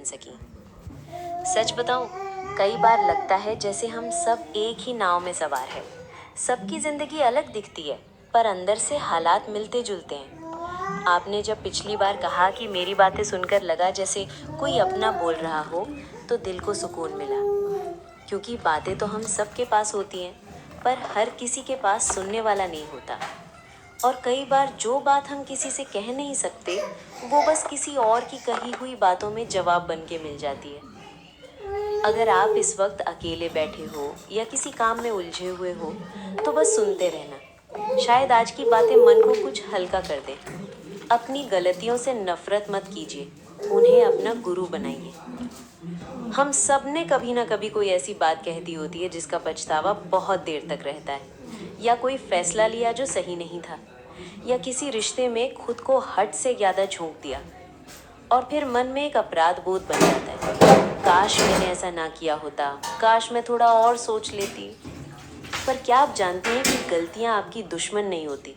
बन सकी। सच बताऊं, कई बार लगता है जैसे हम सब एक ही नाव में सवार है। सबकी जिंदगी अलग दिखती है, पर अंदर से हालात मिलते जुलते हैं। आपने जब पिछली बार कहा कि मेरी बातें सुनकर लगा जैसे कोई अपना बोल रहा हो, तो दिल को सुकून मिला। क्योंकि बातें तो हम सबके पास होती हैं, पर हर किसी के पास सुनने वाला नहीं होता। और कई बार जो बात हम किसी से कह नहीं सकते, वो बस किसी और की कही हुई बातों में जवाब बन के मिल जाती है। अगर आप इस वक्त अकेले बैठे हो या किसी काम में उलझे हुए हो, तो बस सुनते रहना। शायद आज की बातें मन को कुछ हल्का कर दें। अपनी गलतियों से नफरत मत कीजिए, उन्हें अपना गुरु बनाइए। हम सब ने कभी ना कभी कोई ऐसी बात कह दी होती है जिसका पछतावा बहुत देर तक रहता है, या कोई फैसला लिया जो सही नहीं था, या किसी रिश्ते में खुद को हद से ज्यादा झोंक दिया, और फिर मन में एक अपराध बोध बन जाता है। काश मैंने ऐसा ना किया होता, काश मैं थोड़ा और सोच लेती। पर क्या आप जानते हैं कि गलतियां आपकी दुश्मन नहीं होती,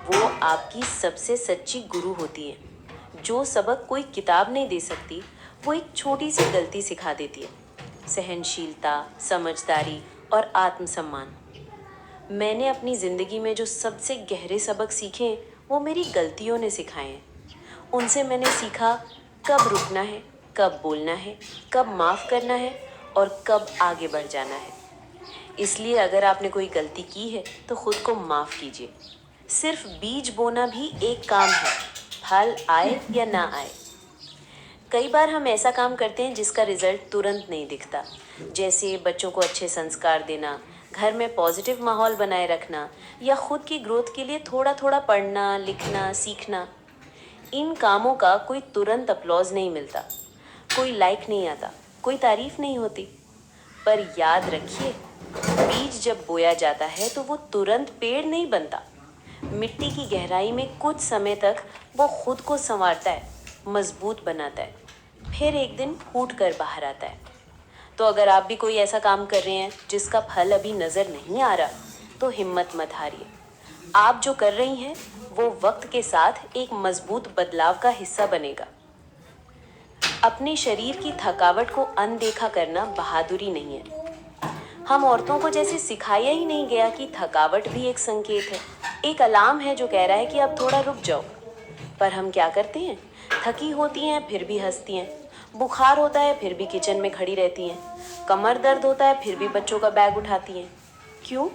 वो आपकी सबसे सच्ची गुरु होती हैं। जो सबक कोई किताब नहीं दे सकती, वो एक छोटी सी गलती सिखा देती है। सहनशीलता, समझदारी और आत्मसम्मान। मैंने अपनी ज़िंदगी में जो सबसे गहरे सबक सीखे हैं, वो मेरी गलतियों ने सिखाए हैं। उनसे मैंने सीखा कब रुकना है, कब बोलना है, कब माफ़ करना है और कब आगे बढ़ जाना है। इसलिए अगर आपने कोई गलती की है तो खुद को माफ़ कीजिए। सिर्फ बीज बोना भी एक काम है, फल आए या ना आए। कई बार हम ऐसा काम करते हैं जिसका रिजल्ट तुरंत नहीं दिखता, जैसे बच्चों को अच्छे संस्कार देना, घर में पॉजिटिव माहौल बनाए रखना, या खुद की ग्रोथ के लिए थोड़ा थोड़ा पढ़ना, लिखना, सीखना। इन कामों का कोई तुरंत अपलॉज नहीं मिलता, कोई लाइक नहीं आता, कोई तारीफ नहीं होती। पर याद रखिए, बीज जब बोया जाता है तो वो तुरंत पेड़ नहीं बनता। मिट्टी की गहराई में कुछ समय तक वो खुद को संवारता है, मजबूत बनाता है, फिर एक दिन फूट कर बाहर आता है। तो अगर आप भी कोई ऐसा काम कर रहे हैं जिसका फल अभी नजर नहीं आ रहा, तो हिम्मत मत हारिए। आप जो कर रही हैं वो वक्त के साथ एक मजबूत बदलाव का हिस्सा बनेगा। अपने शरीर की थकावट को अनदेखा करना बहादुरी नहीं है। हम औरतों को जैसे सिखाया ही नहीं गया कि थकावट भी एक संकेत है, एक अलार्म है जो कह रहा है कि अब थोड़ा रुक जाओ। पर हम क्या करते हैं, थकी होती हैं फिर भी हंसती हैं, बुखार होता है फिर भी किचन में खड़ी रहती हैं, कमर दर्द होता है फिर भी बच्चों का बैग उठाती हैं। क्यों?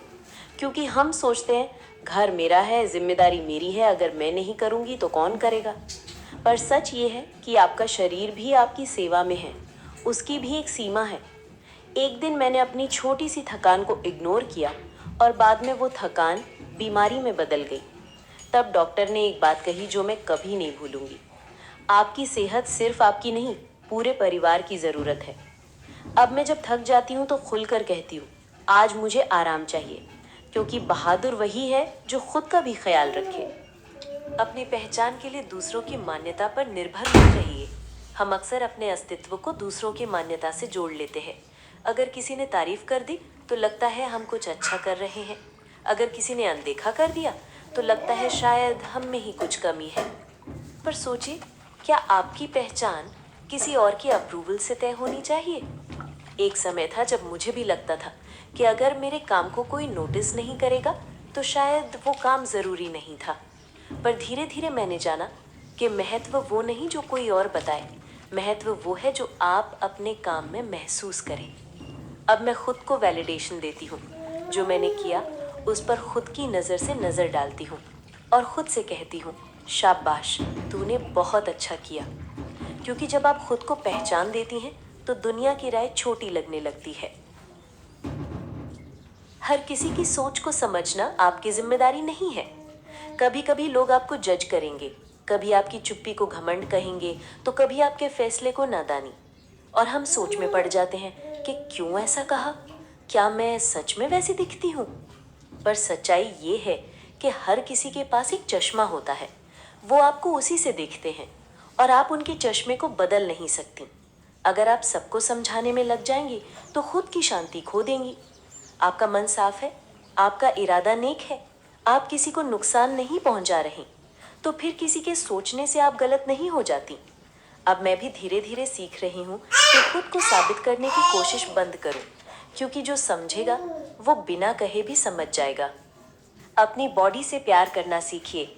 क्योंकि हम सोचते हैं घर मेरा है, जिम्मेदारी मेरी है, अगर मैं नहीं करूँगी तो कौन करेगा। पर सच ये है कि आपका शरीर भी आपकी सेवा में है, उसकी भी एक सीमा है। एक दिन मैंने अपनी छोटी सी थकान को इग्नोर किया और बाद में वो थकान बीमारी में बदल गई। तब डॉक्टर ने एक बात कही जो मैं कभी नहीं भूलूंगी। आपकी सेहत सिर्फ आपकी नहीं, पूरे परिवार की ज़रूरत है। अब मैं जब थक जाती हूँ तो खुलकर कहती हूँ, आज मुझे आराम चाहिए, क्योंकि बहादुर वही है जो खुद का भी ख्याल रखे। अपनी पहचान के लिए दूसरों की मान्यता पर निर्भर मत रहिए। हम अक्सर अपने अस्तित्व को दूसरों की मान्यता से जोड़ लेते हैं। अगर किसी ने तारीफ कर दी तो लगता है हम कुछ अच्छा कर रहे हैं, अगर किसी ने अनदेखा कर दिया तो लगता है शायद हम में ही कुछ कमी है। पर सोचिए, क्या आपकी पहचान किसी और की अप्रूवल से तय होनी चाहिए? एक समय था जब मुझे भी लगता था कि अगर मेरे काम को कोई नोटिस नहीं करेगा तो शायद वो काम ज़रूरी नहीं था। पर धीरे धीरे मैंने जाना कि महत्व वो नहीं जो कोई और बताए, महत्व वो है जो आप अपने काम में महसूस करें। अब मैं खुद को वैलिडेशन देती हूँ। जो मैंने किया उस पर खुद की नज़र से नज़र डालती हूँ और खुद से कहती हूँ, शाबाश, तूने बहुत अच्छा किया। क्योंकि जब आप खुद को पहचान देती हैं तो दुनिया की राय छोटी लगने लगती है। हर किसी की सोच को समझना आपकी जिम्मेदारी नहीं है। कभी कभी लोग आपको जज करेंगे, कभी आपकी चुप्पी को घमंड कहेंगे, तो कभी आपके फैसले को नादानी। और हम सोच में पड़ जाते हैं कि क्यों ऐसा कहा, क्या मैं सच में वैसी दिखती हूँ? पर सच्चाई ये है कि हर किसी के पास एक चश्मा होता है, वो आपको उसी से देखते हैं और आप उनके चश्मे को बदल नहीं सकती। अगर आप सबको समझाने में लग जाएंगी तो खुद की शांति खो देंगी। आपका मन साफ है, आपका इरादा नेक है, आप किसी को नुकसान नहीं पहुंचा रही, तो फिर किसी के सोचने से आप गलत नहीं हो जाती। अब मैं भी धीरे धीरे सीख रही हूँ कि खुद को साबित करने की कोशिश बंद करूँ, क्योंकि जो समझेगा वो बिना कहे भी समझ जाएगा। अपनी बॉडी से प्यार करना सीखिए।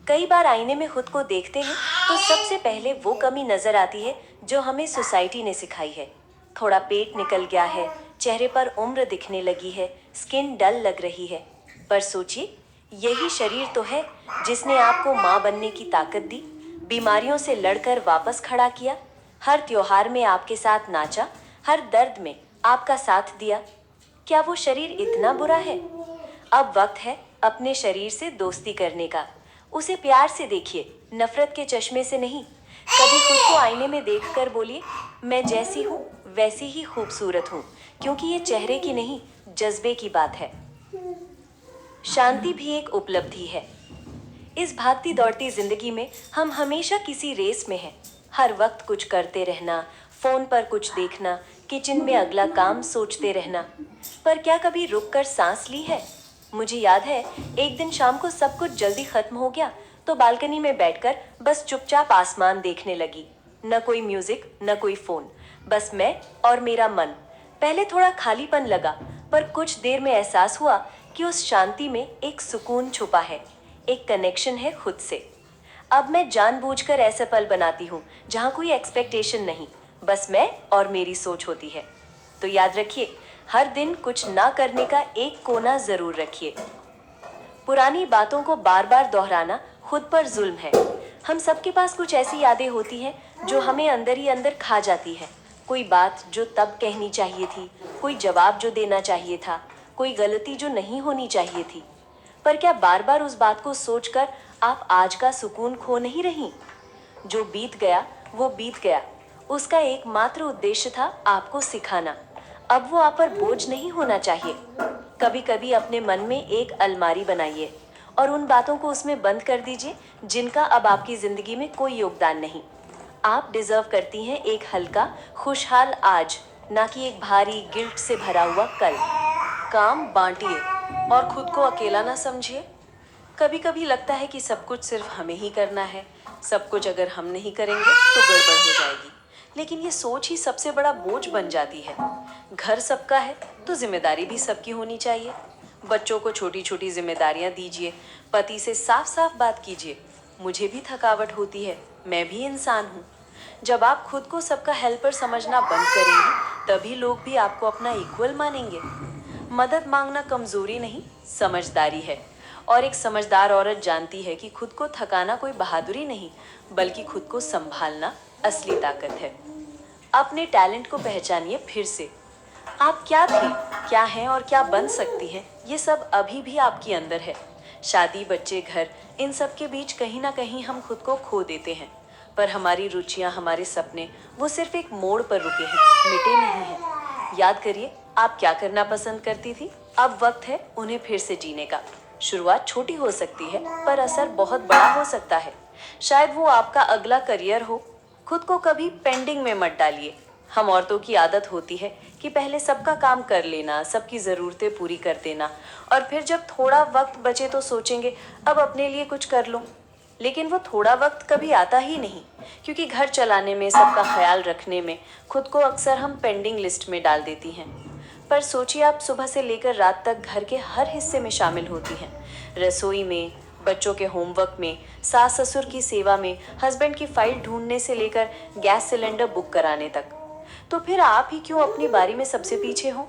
कई बार आईने में खुद को देखते हैं तो सबसे पहले वो कमी नजर आती है जो हमें सोसाइटी ने सिखाई है। थोड़ा पेट निकल गया है, चेहरे पर उम्र दिखने लगी है, स्किन डल लग रही है। पर सोचिए, यही शरीर तो है जिसने आपको माँ बनने की ताकत दी, बीमारियों से लड़कर वापस खड़ा किया, हर त्योहार में आपके साथ नाचा, हर दर्द में आपका साथ दिया। क्या वो शरीर इतना बुरा है? अब वक्त है अपने शरीर से दोस्ती करने का। उसे प्यार से देखिए, नफरत के चश्मे से नहीं। कभी खुद को आईने में देखकर बोलिए, मैं जैसी हूँ वैसी ही खूबसूरत हूँ, क्योंकि ये चेहरे की नहीं, जज्बे की बात है। शांति भी एक उपलब्धि है। इस भागती दौड़ती जिंदगी में हम हमेशा किसी रेस में हैं। हर वक्त कुछ करते रहना, फोन पर कुछ देखना, किचन में अगला काम सोचते रहना। पर क्या कभी रुककर सांस ली है? मुझे याद है, एक दिन शाम को सब कुछ जल्दी खत्म हो गया तो बालकनी में बैठकर बस चुपचाप आसमान देखने लगी। न कोई म्यूजिक, न कोई फोन, बस मैं और मेरा मन। पहले थोड़ा खालीपन लगा, पर कुछ देर में एहसास हुआ कि उस शांति में एक सुकून छुपा है, एक कनेक्शन है खुद से। अब मैं जानबूझकर ऐसे पल बनाती हूँ जहाँ कोई एक्सपेक्टेशन नहीं, बस मैं और मेरी सोच होती है। तो याद रखिए, हर दिन कुछ ना करने का एक कोना जरूर रखिए। पुरानी बातों को बार बार दोहराना खुद पर जुल्म है। हम सबके पास कुछ ऐसी यादें होती हैं जो हमें अंदर ही अंदर खा जाती है। कोई बात जो तब कहनी चाहिए थी, कोई जवाब जो देना चाहिए था, कोई गलती जो नहीं होनी चाहिए थी। पर क्या बार बार उस बात को सोचकर आप आज का सुकून खो नहीं रही? जो बीत गया वो बीत गया, उसका एकमात्र उद्देश्य था आपको सिखाना। अब वो आप पर बोझ नहीं होना चाहिए। कभी कभी अपने मन में एक अलमारी बनाइए और उन बातों को उसमें बंद कर दीजिए जिनका अब आपकी जिंदगी में कोई योगदान नहीं। आप डिजर्व करती हैं एक हल्का, खुशहाल आज, ना कि एक भारी गिल्ट से भरा हुआ कल। काम बांटिए और खुद को अकेला ना समझिए। कभी कभी लगता है कि सब कुछ सिर्फ हमें ही करना है, सब कुछ अगर हम नहीं करेंगे तो गड़बड़ हो जाएगी। लेकिन ये सोच ही सबसे बड़ा बोझ बन जाती है। घर सबका है तो जिम्मेदारी भी सबकी होनी चाहिए। बच्चों को छोटी छोटी जिम्मेदारियां दीजिए, पति से साफ साफ बात कीजिए, मुझे भी थकावट होती है, मैं भी इंसान हूँ। जब आप खुद को सबका हेल्पर समझना बंद करेंगे तभी लोग भी आपको अपना इक्वल मानेंगे। मदद मांगना कमजोरी नहीं, समझदारी है। और एक समझदार औरत जानती है कि खुद को थकाना कोई बहादुरी नहीं, बल्कि खुद को संभालना असली ताकत है। अपने टैलेंट को पहचानिए फिर से। आप क्या थे, क्या हैं और क्या बन सकती हैं, ये सब अभी भी आपके अंदर है। शादी, बच्चे, घर, इन सब के बीच कहीं ना कहीं हम खुद को खो देते हैं। पर हमारी रुचियां, हमारे सपने, वो सिर्फ एक मोड़ पर रुके हैं, मिटे नहीं हैं। याद करिए, आप क्या करना पसंद करती थी? अब वक्त है उन्हें फिर से जीने का। शुरुआत छोटी हो सकती है पर असर बहुत बड़ा हो सकता है। शायद वो आपका अगला करियर हो। खुद को कभी पेंडिंग में मत डालिए। हम औरतों की आदत होती है कि पहले सबका काम कर लेना, सबकी ज़रूरतें पूरी कर देना, और फिर जब थोड़ा वक्त बचे तो सोचेंगे अब अपने लिए कुछ कर लूँ। लेकिन वो थोड़ा वक्त कभी आता ही नहीं, क्योंकि घर चलाने में, सबका ख्याल रखने में खुद को अक्सर हम पेंडिंग लिस्ट में डाल देती हैं। पर सोचिए, आप सुबह से लेकर रात तक घर के हर हिस्से में शामिल होती हैं। रसोई में, बच्चों के होमवर्क में, सास ससुर की सेवा में, हस्बैंड की फाइल ढूंढने से लेकर गैस सिलेंडर बुक कराने तक। तो फिर आप ही क्यों अपनी बारी में सबसे पीछे हो?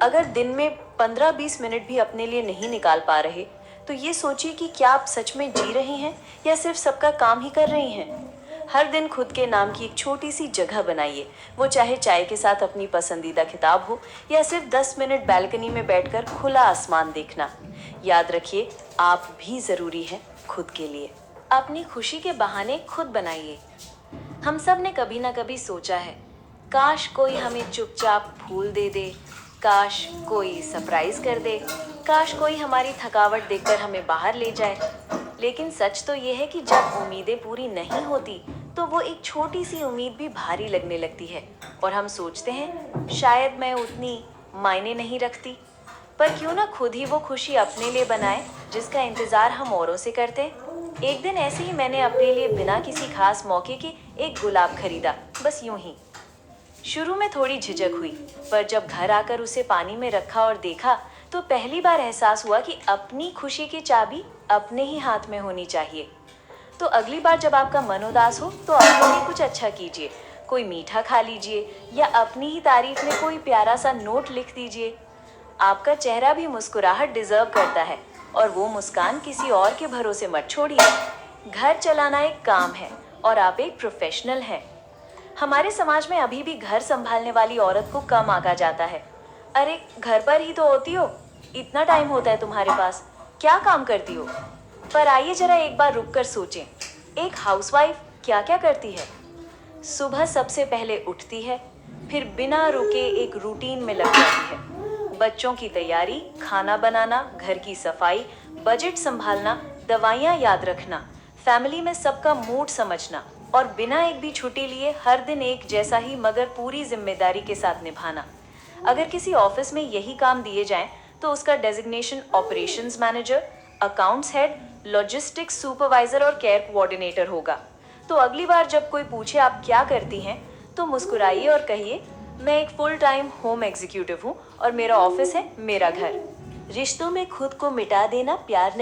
अगर दिन में 15-20 मिनट भी अपने लिए नहीं निकाल पा रहे तो ये सोचिए कि क्या आप सच में जी रही हैं या सिर्फ सबका काम ही कर रही हैं। हर दिन खुद के नाम की एक छोटी सी जगह बनाइए, वो चाहे चाय के साथ अपनी पसंदीदा किताब हो या सिर्फ 10 मिनट बालकनी में बैठकर खुला आसमान देखना। याद रखिए, आप भी ज़रूरी हैं खुद के लिए। अपनी खुशी के बहाने खुद बनाइए। हम सब ने कभी ना कभी सोचा है, काश कोई हमें चुपचाप फूल दे दे, काश कोई सरप्राइज कर दे, काश कोई हमारी थकावट देखकर हमें बाहर ले जाए। लेकिन सच तो ये है कि जब उम्मीदें पूरी नहीं होती तो वो एक छोटी सी उम्मीद भी भारी लगने लगती है और हम सोचते हैं शायद मैं उतनी मायने नहीं रखती। पर क्यों ना खुद ही वो खुशी अपने लिए बनाए जिसका इंतज़ार हम औरों से करते। एक दिन ऐसे ही मैंने अपने लिए बिना किसी खास मौके के एक गुलाब खरीदा, बस यूं ही। शुरू में थोड़ी झिझक हुई, पर जब घर आकर उसे पानी में रखा और देखा, तो पहली बार एहसास हुआ कि अपनी खुशी की चाबी अपने ही हाथ में होनी चाहिए। तो अगली बार जब आपका मन उदास हो, तो अपने लिए कुछ अच्छा कीजिए। कोई मीठा खा लीजिए या अपनी ही तारीफ में कोई प्यारा सा नोट लिख दीजिए। आपका चेहरा भी मुस्कुराहट डिजर्व करता है, और वो मुस्कान किसी और के भरोसे मत छोड़िए। घर चलाना एक काम है और आप एक प्रोफेशनल हैं। हमारे समाज में अभी भी घर संभालने वाली औरत को कम आंका जाता है। अरे, घर पर ही तो होती हो, इतना टाइम होता है तुम्हारे पास, क्या काम करती हो? पर आइए जरा एक बार रुक कर सोचें, एक हाउसवाइफ क्या क्या करती है? सुबह सबसे पहले उठती है, फिर बिना रुके एक रूटीन में लग जाती है। बच्चों की तैयारी, खाना बनाना, घर की सफाई, बजट संभालना, दवाइयाँ याद रखना, फैमिली में सबका मूड समझना, और बिना एक भी छुट्टी लिए हर दिन एक जैसा ही मगर पूरी जिम्मेदारी के साथ निभाना। अगर किसी ऑफिस में यही काम दिए जाएं, तो उसका designation operations manager, accounts head, logistics supervisor और केयर कोऑर्डिनेटर होगा। तो अगली बार जब कोई पूछे आप क्या करती हैं, तो मुस्कुराइए और कहिए, मैं एक फुल टाइम होम एग्जीक्यूटिव हूँ और मेरा ऑफिस है मेरा घर। रिश्तों में खुद को मिटा देना प्यार नहीं।